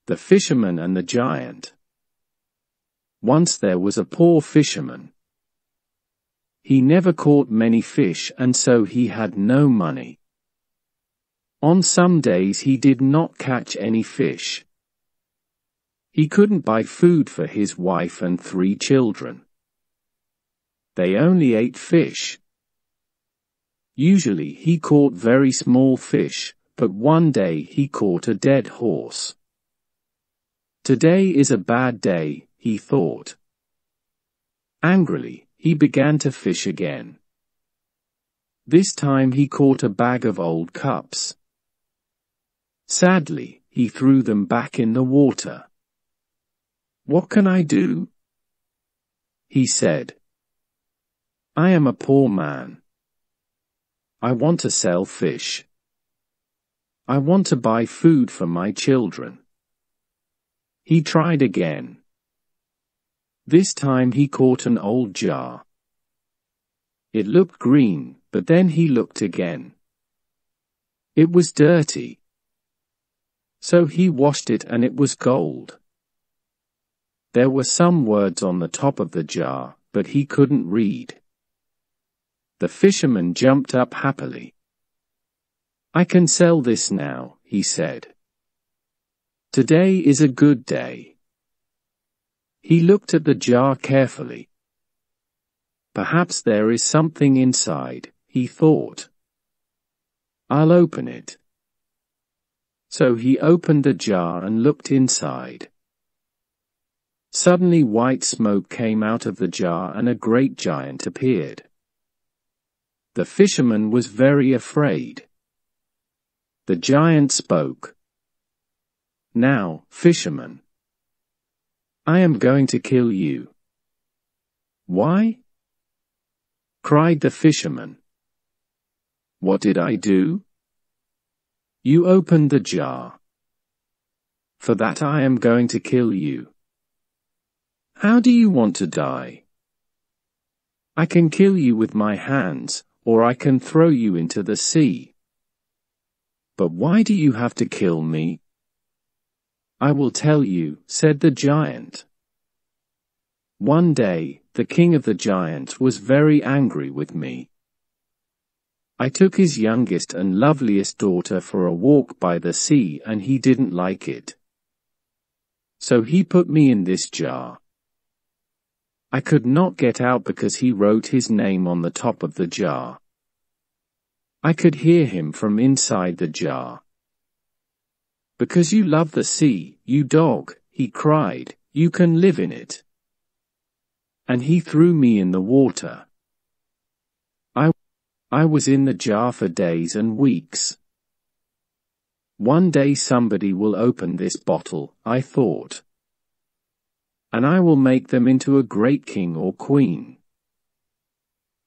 The Fisherman and the Giant. Once there was a poor fisherman. He never caught many fish, and so he had no money. On some days he did not catch any fish. He couldn't buy food for his wife and 3 children. They only ate fish. Usually he caught very small fish, but one day he caught a dead horse. Today is a bad day, he thought. Angrily, he began to fish again. This time he caught a bag of old cups. Sadly, he threw them back in the water. "What can I do?" he said. "I am a poor man. I want to sell fish. I want to buy food for my children." He tried again. This time he caught an old jar. It looked green, but then he looked again. It was dirty. So he washed it and it was gold. There were some words on the top of the jar, but he couldn't read. The fisherman jumped up happily. "I can sell this now," he said. "Today is a good day." He looked at the jar carefully. Perhaps there is something inside, he thought. "I'll open it." So he opened the jar and looked inside. Suddenly white smoke came out of the jar and a great giant appeared. The fisherman was very afraid. The giant spoke. "Now, fisherman, I am going to kill you." "Why?" cried the fisherman. "What did I do?" "You opened the jar. For that I am going to kill you." "How do you want to die?" "I can kill you with my hands, or I can throw you into the sea." "But why do you have to kill me?" "I will tell you," said the giant. One day, the king of the giants was very angry with me. I took his youngest and loveliest daughter for a walk by the sea and he didn't like it. So he put me in this jar. I could not get out because he wrote his name on the top of the jar. I could hear him from inside the jar. "Because you love the sea, you dog," he cried, "you can live in it." And he threw me in the water. I was in the jar for days and weeks. One day somebody will open this bottle, I thought. And I will make them into a great king or queen.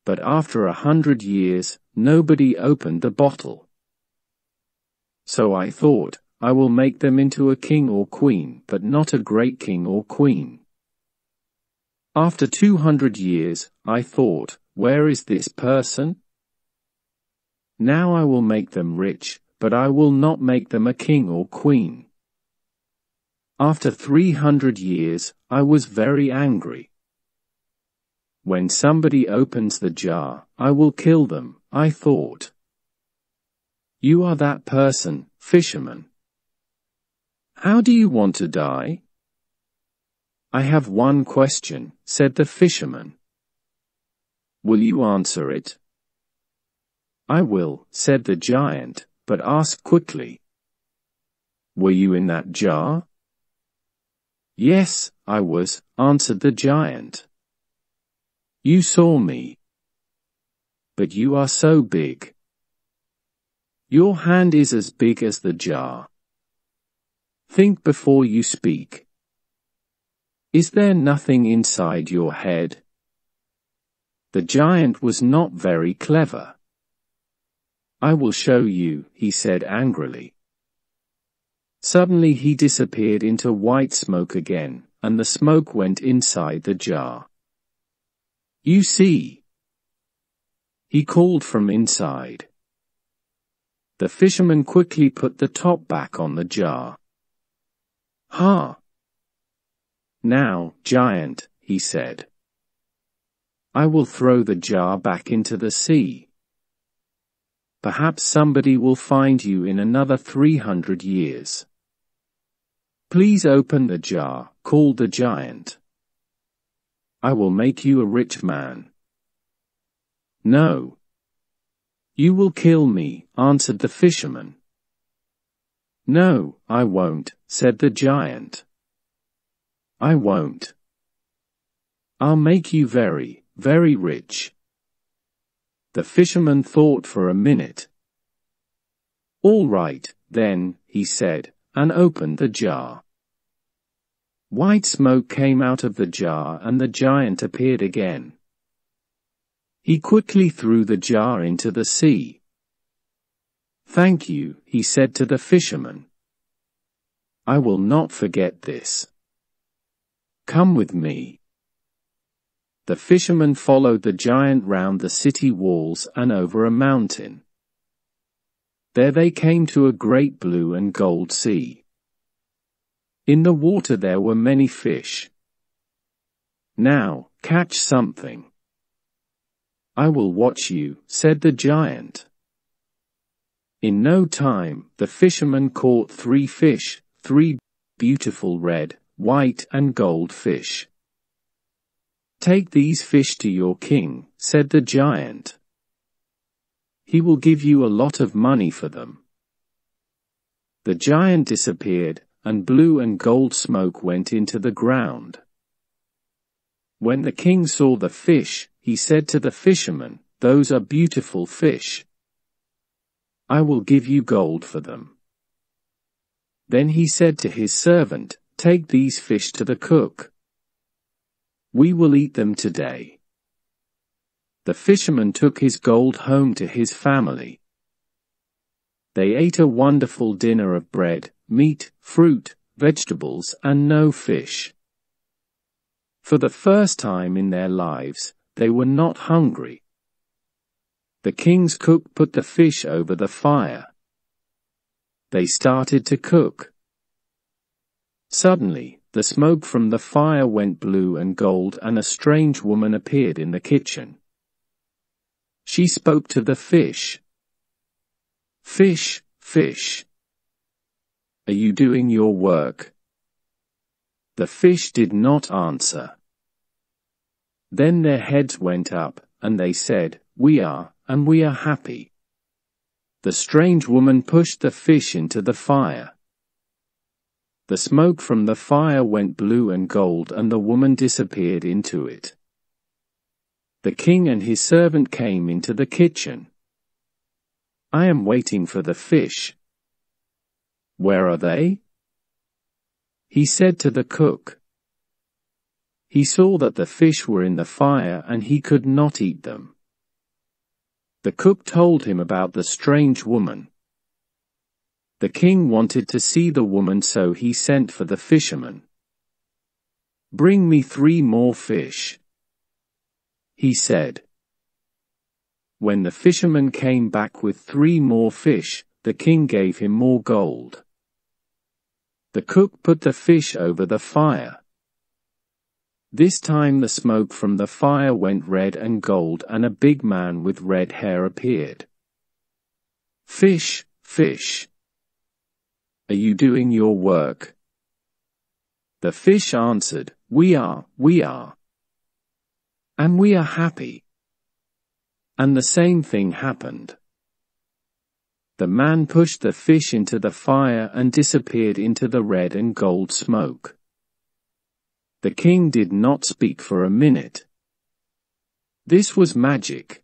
But after 100 years, nobody opened the bottle. So I thought, I will make them into a king or queen, but not a great king or queen. After 200 years, I thought, where is this person? Now I will make them rich, but I will not make them a king or queen. After 300 years, I was very angry. When somebody opens the jar, I will kill them, I thought. You are that person, fisherman. How do you want to die? I have one question, said the fisherman. Will you answer it? I will, said the giant, but ask quickly. Were you in that jar? Yes, I was, answered the giant. You saw me. But you are so big. Your hand is as big as the jar. Think before you speak. Is there nothing inside your head? The giant was not very clever. I will show you, he said angrily. Suddenly he disappeared into white smoke again, and the smoke went inside the jar. You see, he called from inside. The fisherman quickly put the top back on the jar. Ha! Now, giant, he said, I will throw the jar back into the sea. Perhaps somebody will find you in another 300 years. Please open the jar, called the giant. I will make you a rich man. No. You will kill me, answered the fisherman. No, I won't, said the giant. I won't. I'll make you very, very rich. The fisherman thought for a minute. All right, then, he said, and opened the jar. White smoke came out of the jar and the giant appeared again. He quickly threw the jar into the sea. Thank you, he said to the fisherman. I will not forget this. Come with me. The fisherman followed the giant round the city walls and over a mountain. There they came to a great blue and gold sea. In the water there were many fish. Now, catch something. I will watch you, said the giant. In no time, the fisherman caught 3 fish, 3 beautiful red, white and gold fish. Take these fish to your king, said the giant. He will give you a lot of money for them. The giant disappeared, and blue and gold smoke went into the ground. When the king saw the fish, he said to the fisherman, Those are beautiful fish. I will give you gold for them. Then he said to his servant, Take these fish to the cook. We will eat them today. The fisherman took his gold home to his family. They ate a wonderful dinner of bread, meat, fruit, vegetables, and no fish. For the first time in their lives, they were not hungry. The king's cook put the fish over the fire. They started to cook. Suddenly, the smoke from the fire went blue and gold and a strange woman appeared in the kitchen. She spoke to the fish. Fish, fish. Are you doing your work? The fish did not answer. Then their heads went up, and they said, We are, and we are happy. The strange woman pushed the fish into the fire. The smoke from the fire went blue and gold and the woman disappeared into it. The king and his servant came into the kitchen. I am waiting for the fish. Where are they? He said to the cook. He saw that the fish were in the fire and he could not eat them. The cook told him about the strange woman. The king wanted to see the woman, so he sent for the fisherman. Bring me 3 more fish, he said. When the fisherman came back with 3 more fish, the king gave him more gold. The cook put the fish over the fire. This time the smoke from the fire went red and gold and a big man with red hair appeared. Fish, fish. Are you doing your work? The fish answered, We are. And we are happy. And the same thing happened. The man pushed the fish into the fire and disappeared into the red and gold smoke. The king did not speak for a minute. This was magic.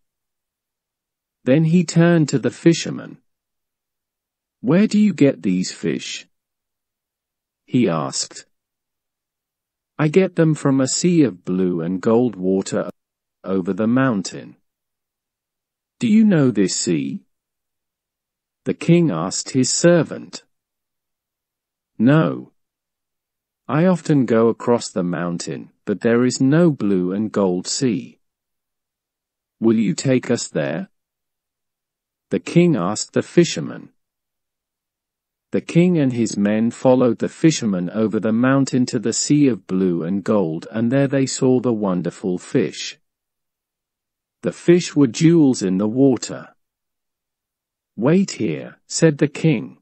Then he turned to the fisherman. Where do you get these fish? He asked. I get them from a sea of blue and gold water over the mountain. Do you know this sea? The king asked his servant. No. I often go across the mountain, but there is no blue and gold sea. Will you take us there? The king asked the fisherman. The king and his men followed the fisherman over the mountain to the sea of blue and gold, and there they saw the wonderful fish. The fish were jewels in the water. "Wait here," said the king.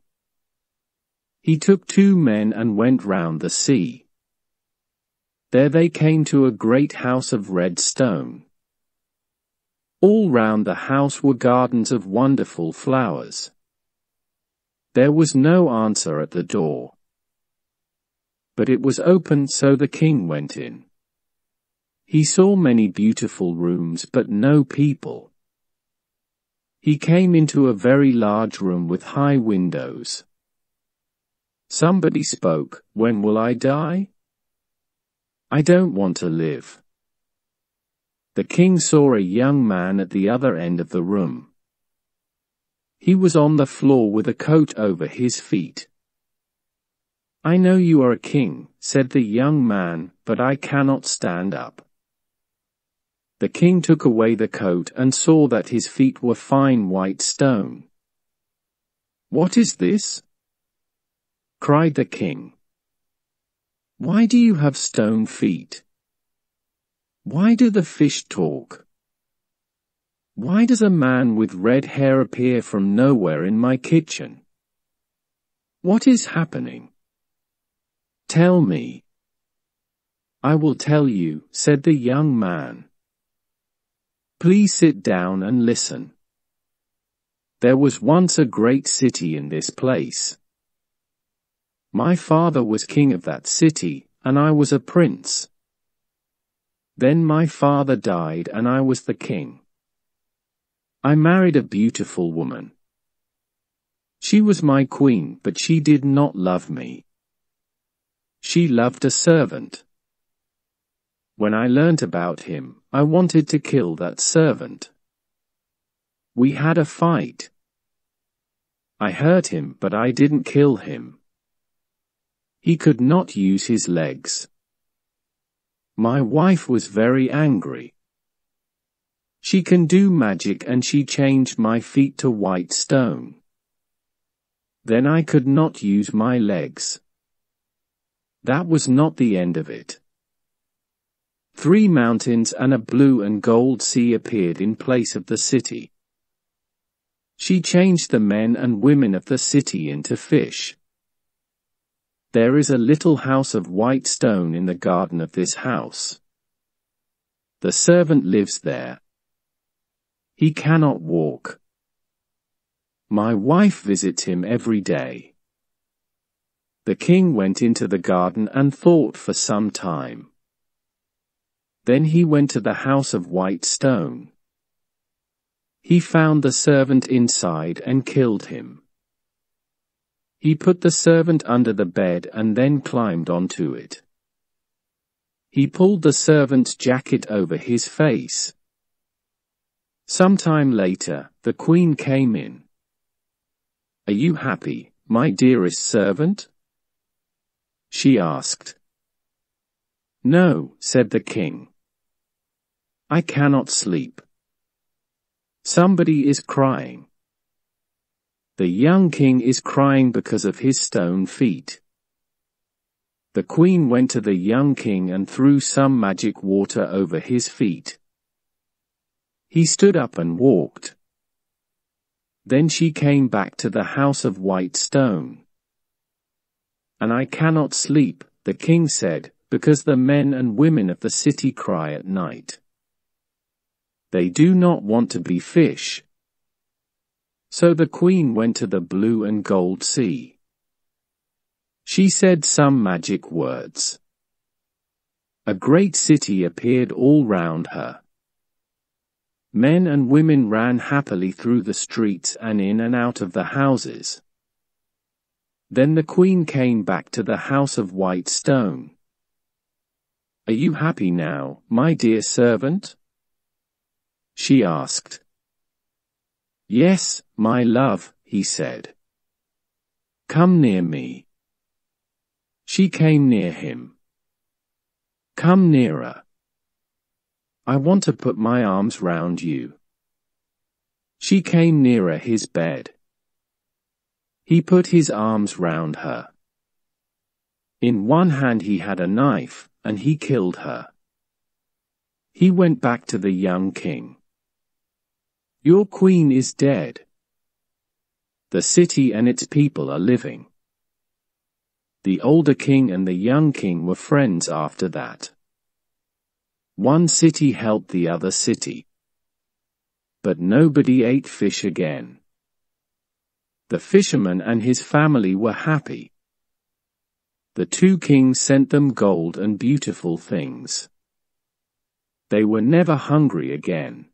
He took 2 men and went round the sea. There they came to a great house of red stone. All round the house were gardens of wonderful flowers. There was no answer at the door. But it was open, so the king went in. He saw many beautiful rooms, but no people. He came into a very large room with high windows. Somebody spoke, "When will I die? I don't want to live." The king saw a young man at the other end of the room. He was on the floor with a coat over his feet. "I know you are a king," said the young man, "but I cannot stand up." The king took away the coat and saw that his feet were fine white stone. "What is this?" cried the king. "Why do you have stone feet? Why do the fish talk? Why does a man with red hair appear from nowhere in my kitchen? What is happening? Tell me." "I will tell you," said the young man. "Please sit down and listen. There was once a great city in this place. My father was king of that city, and I was a prince. Then my father died and I was the king. I married a beautiful woman. She was my queen, but she did not love me. She loved a servant. When I learnt about him, I wanted to kill that servant. We had a fight. I hurt him, but I didn't kill him. He could not use his legs. My wife was very angry. She can do magic, and she changed my feet to white stone. Then I could not use my legs. That was not the end of it. 3 mountains and a blue and gold sea appeared in place of the city. She changed the men and women of the city into fish. There is a little house of white stone in the garden of this house. The servant lives there. He cannot walk. My wife visits him every day." The king went into the garden and thought for some time. Then he went to the house of white stone. He found the servant inside and killed him. He put the servant under the bed and then climbed onto it. He pulled the servant's jacket over his face. Some time later, the queen came in. "Are you happy, my dearest servant?" she asked. "No," said the king. "I cannot sleep. Somebody is crying. The young king is crying because of his stone feet." The queen went to the young king and threw some magic water over his feet. He stood up and walked. Then she came back to the house of white stone. "And I cannot sleep," the king said, "because the men and women of the city cry at night. They do not want to be fish." So the queen went to the blue and gold sea. She said some magic words. A great city appeared all round her. Men and women ran happily through the streets and in and out of the houses. Then the queen came back to the house of white stone. "Are you happy now, my dear servant?" she asked. "Yes, my love," he said. "Come near me." She came near him. "Come nearer. I want to put my arms round you." She came nearer his bed. He put his arms round her. In one hand he had a knife, and he killed her. He went back to the young king. Your queen is dead. The city and its people are living. The older king and the young king were friends after that. One city helped the other city. But nobody ate fish again. The fisherman and his family were happy. The two kings sent them gold and beautiful things. They were never hungry again.